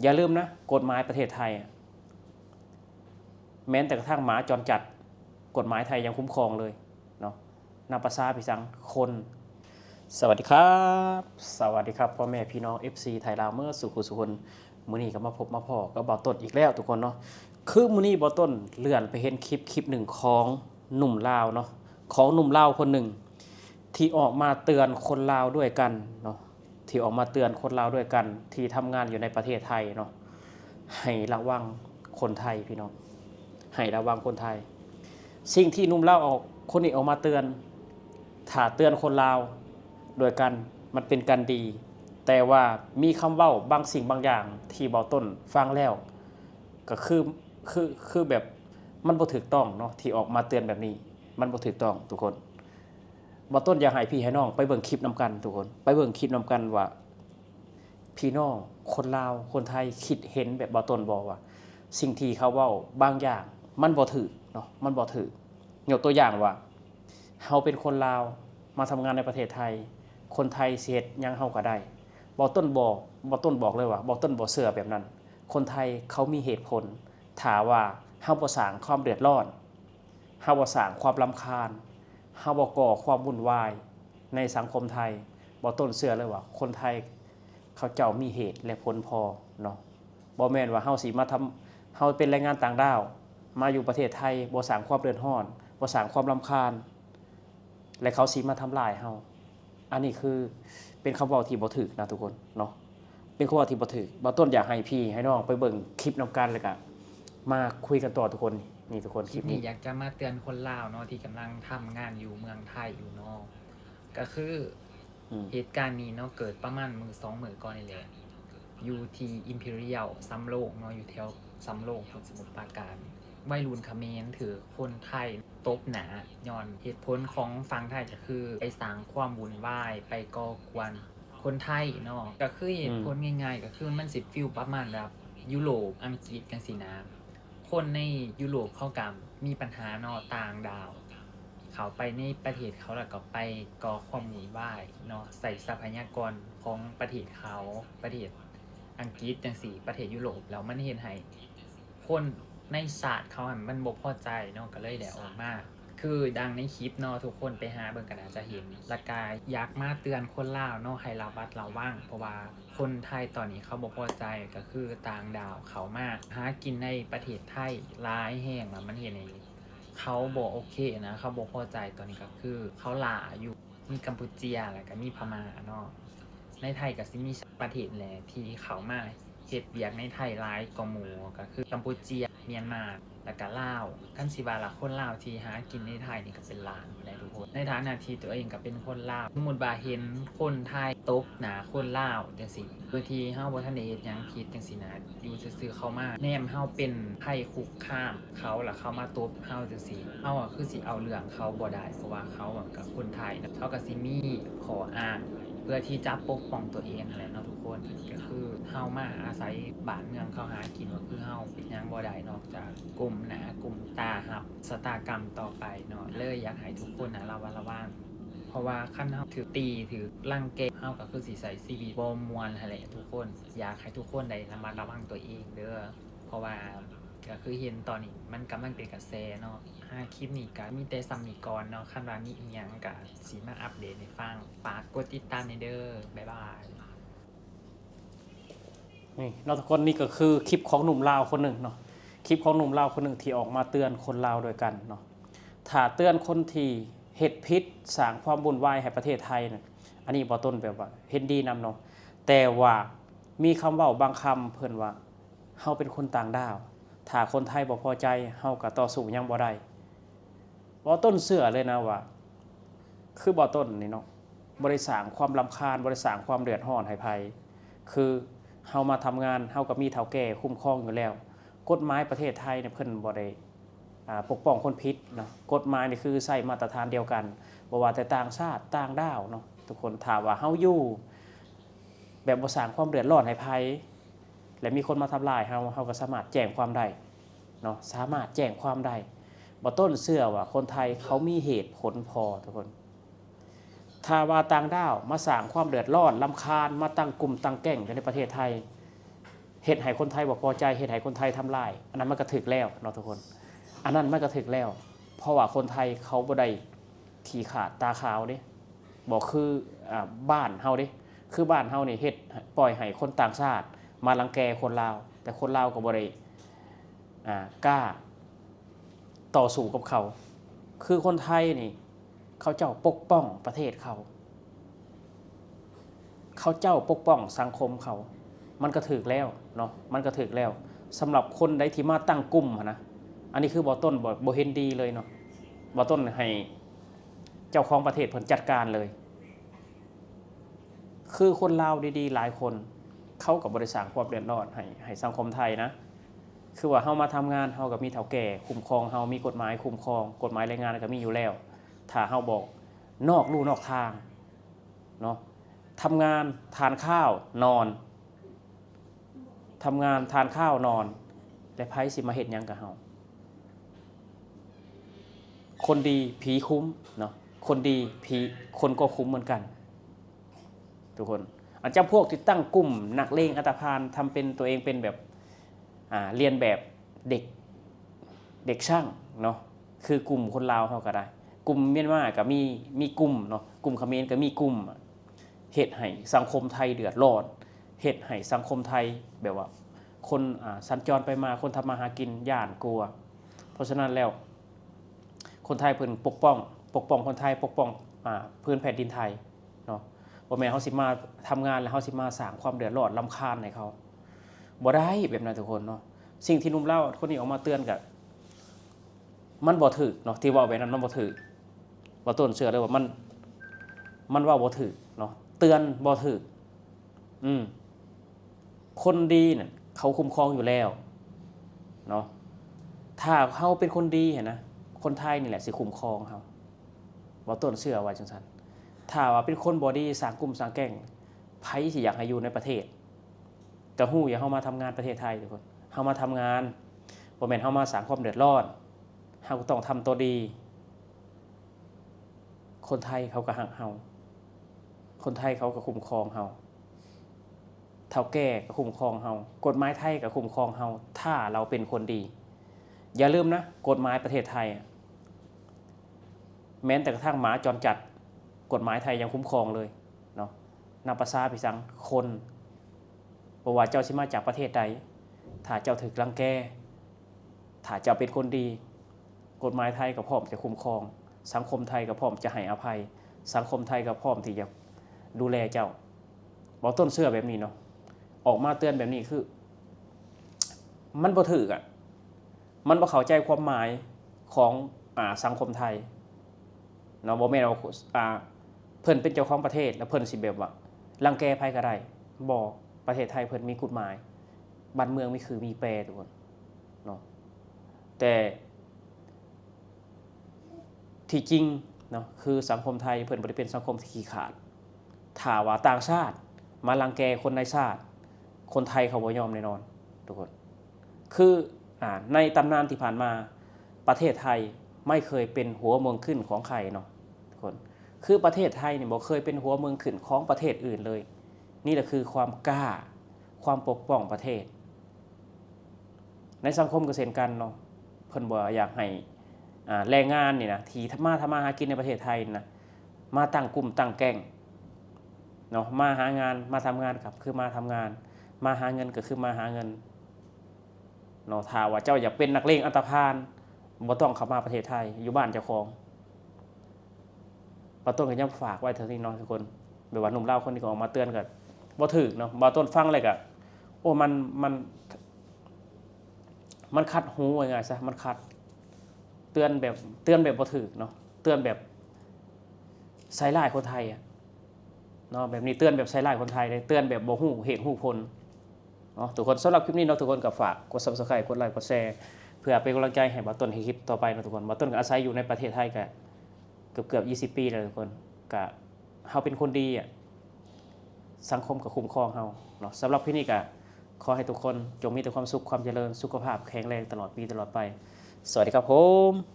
อย่าลืมนะกฎหมายประเทศไทยแม้แต่กระทั่งหมาจรจัดกฎหมายไทยยังคุ้มครองเลยเนาะนับภาษาพี่สังคนสวัสดีครับสวัสดีครับพ่อแม่พี่น้อง FC ไทยลาวเมื่อสุขุสุคนมื้อนี้ก็มาพบมาพ่อก็บ่าวต้นอีกแล้วทุกคนเนาะคือมื้อนี้บ่าวต้นเลื่อนไปเห็นคลิปหนึ่งของหนุ่มลาวเนาะของหนุ่มลาวคนหนึ่งที่ออกมาเตือนคนลาวด้วยกันเนาะที่ออกมาเตือนคนลาวด้วยกันที่ทำงานอยู่ในประเทศไทยเนาะให้ระวังคนไทยพี่น้องให้ระวังคนไทยสิ่งที่หนุ่มลาวคนนี้ออกมาเตือนถ้าเตือนคนลาวโดยกันมันเป็นการดีแต่ว่ามีคำเว้าบางสิ่งบางอย่างที่เบาต้นฟังแล้วก็คือแบบมันบ่ถูกต้องเนาะที่ออกมาเตือนแบบนี้มันบ่ถูกต้องทุกคนเบาต้นอยากให้พี่ให้น้องไปเบิ่งคลิปนำกันทุกคนไปเบิ่งคลิปนำกันว่าพี่น้องคนลาวคนไทยคิดเห็นแบบเบาต้นบ่ว่าสิ่งที่เขาเว้าบางอย่างมันบ่ถูกเนาะมันบ่ถูกยกตัวอย่างว่าเฮาเป็นคนลาวมาทำงานในประเทศไทยคนไทยสิเฮ็ดหยังเฮาก็ได้บ่ต้นบอกเลยว่าบ่ต้นบ่เชื่อแบบนั้นคนไทยเขามีเหตุผลถ้าว่าเฮาบ่สร้างความเดือดร้อนเฮาบ่สร้างความรำคาญเฮาบ่ก่อความวุ่นวายในสังคมไทยบ่ต้นเชื่อเลยว่าคนไทยเขาเจ้ามีเหตุและผลพอเนาะบ่แม่นว่าเฮาสิมาทำเฮาเป็นแรงงานต่างดาวมาอยู่ประเทศไทยบ่สร้างความเดือดร้อนบ่สร้างความรำคาญและเขาสิมาทำลายเฮาอันนี้คือเป็นคำเว้าที่บ่ถูกนะทุกคนเนาะเป็นคำเว้าที่บ่ถูกบ่ต้นอยากให้พี่ให้น้องไปเบิ่งคลิปนำกันแล้วก็มาคุยกันต่อทุกคนนี่ทุกคนคลิปนี้อยากจะมาเตือนคนลาวเนาะที่กำลังทำงานอยู่เมืองไทยอยู่เนาะก็คือเหตุการณ์นี้เนาะเกิดประมาณ2 มื้อก่อนนี่แหละอยู่ที่ Imperial สำโรงเนาะอยู่แถวสำโรงสมุทรปราการวัยรุ่นเขมรถือคนไทยตบหน้าย้อนเหตุผลของฝั่งไทยก็คือไปสร้างความวุ่นวายไปก่อกวนคนไทยเนาะก็คือเหตุผลง่ายๆก็คือมันสิฟีลประมาณแบบยุโรปอังกฤษจังซี่นะคนในยุโรปเขาก็มีปัญหาเนาะต่างดาวเขาไปในประเทศเขาแล้วก็ไปก่อความวุ่นวายเนาะใส่ทรัพยากรของประเทศเขาประเทศอังกฤษจังซี่ประเทศยุโรปแล้วมันเฮ็ดให้คนในศาสตร์เขามันบ่พอใจเนาะก็เลยได้ออกมาคือดังในคลิปเนาะทุกคนไปหาเบิ่งก็น่าจะเห็นและก็อยากมาเตือนคนลาวเนาะให้ระมัดระวังเพราะว่าคนไทยตอนนี้เขาบ่พอใจก็คือต่างดาวเขามาหากินในประเทศไทยหลายแห่งแล้วมันเฮ็ดให้เขาบ่โอเคนะเขาบ่พอใจตอนนี้ก็คือเขาล่าอยู่มีกัมพูเชียแล้วก็มีพม่าเนาะในไทยก็สิมีประเทศแหละที่เขามาเฮ็ดเวียกในไทยหลายกว่าหมู่ก็คือกัมพูเชียเมียนมาแล้วก็ลาวคันสิว่าล่ะคนลาวที่หากินในไทยนี่ก็เป็นล้านอยู่ได้ทุกคนในฐานะที่ตัวเองก็เป็นคนลาวสมมุติว่าเห็นคนไทยตบหน้าคนลาวจังซี่โดยที่เฮาบ่ทันได้เฮ็ดหยังผิดจังซี่นะอยู่ซื่อๆเข้ามาแนมเฮาเป็นภัยคุกคามเขาแล้วเขามาตบเฮาจังซี่เฮาคือสิเอาเรื่องเขาบ่ได้เพราะว่าเขาก็คนไทยเนาะเขาก็สิมีข้ออ้างเพื่อที่จะปกป้องตัวเองนั่นแหละเนาะทุกคนก็คือเฮามาอาศัยบ้านเมืองเขาหากินก็คือเฮาเป็นหยังบ่ได้นอกจากกลุ่มหน้ากลุ่มตารับชะตากรรมต่อไปเนาะเลยอยากให้ทุกคนระมัดระวังเพราะว่าคันเฮาถูกตีถูกรังแกเฮาก็คือสิใช้ชีวิตบ่ม่วนนั่นแหละทุกคนอยากให้ทุกคนได้ระมัดระวังตัวเองเด้อเพราะว่าก็คือเห็นตอนนี้มันกำลังเป็นกระแสเนาะคลิปนี้ก็มีแต่ซ้ำนี้ก่อนเนาะคันว่ามีอีหยังก็สิมาอัปเดตให้ฟังฝากกดติดตามเด้อบ๊ายบายนี่เราทุกคนนี่ก็คือคลิปของหนุ่มลาวคนหนึ่งเนาะคลิปของหนุ่มลาวคนหนึ่งที่ออกมาเตือนคนลาวโดยกันเนาะถ้าเตือนคนที่เฮ็ดพิษสร้างความวุ่นวายให้ประเทศไทยเนี่ยอันนี้บ่ต้นแบบว่าเห็นดีนำเนาะแต่ว่ามีคำเว้าบางคำเพิ่นว่าเฮาเป็นคนต่างดาวถ้าคนไทยบ่พอใจเฮาก็ต่อสู้หยังบ่ได้บ่ต้นเชื่อเลยนะว่าคือบ่ต้นนี่เนาะบ่ได้สร้างความรำคาญบ่ได้สร้างความเดือดร้อนให้ไผคือเฮามาทำงานเฮาก็มีเฒ่าแก่คุ้มครองอยู่แล้วกฎหมายประเทศไทยเนี่ยเพิ่นบ่ได้ปกป้องคนผิดเนาะกฎหมายนี่คือใช้มาตรฐานเดียวกันบ่ว่าแต่ต่างชาติต่างดาวเนาะทุกคนถ้าว่าเฮาอยู่แบบบ่สร้างความเดือดร้อนให้ไผและมีคนมาทำลายเฮาก็สามารถแจ้งความได้เนาะสามารถแจ้งความได้บ่ต้นเชื่อว่าคนไทยเขามีเหตุผลพอทุกคนถ้าว่าต่างดาวมาสร้างความเดือดร้อนรำคาญมาตั้งกลุ่มตั้งแก๊งกันในประเทศไทย เฮ็ดให้คนไทยบ่พอใจเฮ็ดให้คนไทยทำลายอันนั้นมันก็ถึกแล้วเนาะทุกคนอันนั้นมันก็ถึกแล้วเพราะว่าคนไทยเขาบ่ได้ขี้ขาดตาขาวเด้บ่คือบ้านเฮาเด้คือบ้านเฮานี่เฮ็ดปล่อยให้คนต่างชาติมารังแกคนลาวแต่คนลาวก็บ่ได้กล้าต่อสู้กับเขาคือคนไทยนี่เขาเจ้าปกป้องประเทศเขาเจ้าปกป้องสังคมเขามันก็ถึกแล้วเนาะมันก็ถึกแล้วสำหรับคนใดที่มาตั้งกลุ่มนะอันนี้คือบ่ต้นบ่เห็นดีเลยเนาะบ่ต้นให้เจ้าของประเทศเพิ่นจัดการเลยคือคนลาวดีๆหลายคนเขาก็บ่ได้สร้างความเดือดร้อนให้สังคมไทยนะคือว่าเฮามาทำงานเฮาก็มีเฒ่าแก่คุ้มครองเฮามีกฎหมายคุ้มครองกฎหมายแรงงานก็มีอยู่แล้วถ้าเฮาบอกนอกลู่นอกทางเนาะทำงานทานข้าวนอนทำงานทานข้าวนอนและไผสิมาเฮ็ดหยังกับเฮาคนดีผีคุ้มเนาะคนดีผีคนก็คุ้มเหมือนกันทุกคนอาจจะพวกที่ตั้งกลุ่มนักเลงอันธพาลทำเป็นตัวเองเป็นแบบเรียนแบบเด็กช่างเนาะคือกลุ่มคนลาวเฮาก็ได้กลุ่มเมียนมาก็มีกลุ่มเนาะกลุ่มเขมรก็มีกลุ่มเฮ็ดให้สังคมไทยเดือดร้อนเฮ็ดให้สังคมไทยแบบว่าคนสัญจรไปมาคนทำมาหากินย่านกลัวเพราะฉะนั้นแล้วคนไทยเพิ่นปกป้องคนไทยปกป้องพื้นแผ่นดินไทยเนาะบ่แม่นเฮาสิมาทำงานแล้วเฮาสิมาสร้างความเดือดร้อนรำคาญให้เขาบ่ได้แบบนั้นทุกคนเนาะสิ่งที่หนุ่มเล่าคนนี้ออกมาเตือนก็มันบ่ถูกเนาะที่เว้าแบบนั้นมันบ่ถูกบ่ต้นเชื่อเลยว่ามันเว้าบ่ถูกเนาะเตือนบ่ถูกคนดีน่ะเขาคุ้มครองอยู่แล้วเนาะถ้าเฮาเป็นคนดีเห็นนะคนไทยนี่แหละสิคุ้มครองเฮาบ่ต้นเชื่อว่าจังซั่นถ้าว่าเป็นคนบ่ดีสร้างกลุ่มสร้างแก๊งไผสิอยากให้อยู่ในประเทศก็ฮู้อย่าเฮามาทำงานประเทศไทยทุกคนเฮามาทำงานบ่แม่นเฮามาสร้างความเดือดร้อนเฮาก็ต้องทำตัวดีคนไทยเขาก็ฮักเฮาคนไทยเขาก็คุ้มครองเฮาเฒ่าแก่ก็คุ้มครองเฮากฎหมายไทยก็คุ้มครองเฮาถ้าเราเป็นคนดีอย่าลืมนะกฎหมายประเทศไทยแม้แต่กระทั่งหมาจรจัดกฎหมายไทยยังคุ้มครองเลยเนาะนับประสาพี่สังคนบ่ว่าเจ้าสิมาจากประเทศใดถ้าเจ้าถูกรังแกถ้าเจ้าเป็นคนดีกฎหมายไทยก็พร้อมจะคุ้มครองสังคมไทยก็พร้อมจะให้อภัยสังคมไทยก็พร้อมที่จะดูแลเจ้าบ่ต้นเชื่อแบบนี้เนาะออกมาเตือนแบบนี้คือมันบ่ถูกมันบ่เข้าใจความหมายของสังคมไทยเนาะบ่แม่นว่าเพิ่นเป็นเจ้าของประเทศแล้วเพิ่นสิแบบว่ารังแกไผก็ได้บ่ประเทศไทยเพิ่นมีกฎหมายบ้านเมืองมีคือมีแปรทุกคนเนาะแต่ที่จริงเนาะคือสังคมไทยเพิ่นบ่ได้เป็นสังคมที่ขี้ขลาดถ้าว่าต่างชาติมารังแกคนในชาติคนไทยเขาบ่ยอมแน่นอนทุกคนคือในตำนานที่ผ่านมาประเทศไทยไม่เคยเป็นหัวเมืองขึ้นของใครเนาะทุกคนคือประเทศไทยนี่บ่เคยเป็นหัวเมืองขึ้นของประเทศอื่นเลยนี่แหละคือความกล้าความปกป้องประเทศในสังคมก็เช่นกันเนาะเพิ่นบ่อยากให้แรงงานนี่นะที่ทำมาหากินในประเทศไทยนะมาตั้งกลุ่มตั้งแก๊งเนาะมาหางานมาทำงานครับคือมาทำงานมาหาเงินก็คือมาหาเงินเนาะถ้าว่าเจ้าอยากเป็นนักเลงอันธพาลบ่ต้องเข้ามาประเทศไทยอยู่บ้านเจ้าของบ่ต้นก็ยังฝากไว้เท่านี้เนาะทุกคนแบบว่าหนุ่มลาวคนนี้ก็ออกมาเตือนก็บ่ถูกเนาะบ่ต้นฟังเลยก็โอ้มันคัดหูว่าไงซะมันคัดเตือนแบบบ่ถูกเนาะเตือนแบบใส่ร้ายคนไทยเนาะแบบนี้เตือนแบบใส่ร้ายคนไทยเลยเตือนแบบบ่ฮู้เหตุฮู้ผลเนาะทุกคนสำหรับคลิปนี้เนาะทุกคนก็ฝากกด Subscribe กดไลค์กดแชร์เพื่อเป็นกำลังใจให้บ่ต้นให้คลิปต่อไปเนาะทุกคนบ่ต้นก็อาศัยอยู่ในประเทศไทยก็เกือบ20 ปีแล้วทุกคนก็เฮาเป็นคนดีสังคมก็คุ้มครองเฮาเนาะสำหรับคลิปนี้ก็ขอให้ทุกคนจงมีแต่ความสุขความเจริญสุขภาพแข็งแรงตลอดปีตลอดไปสวัสดีครับผม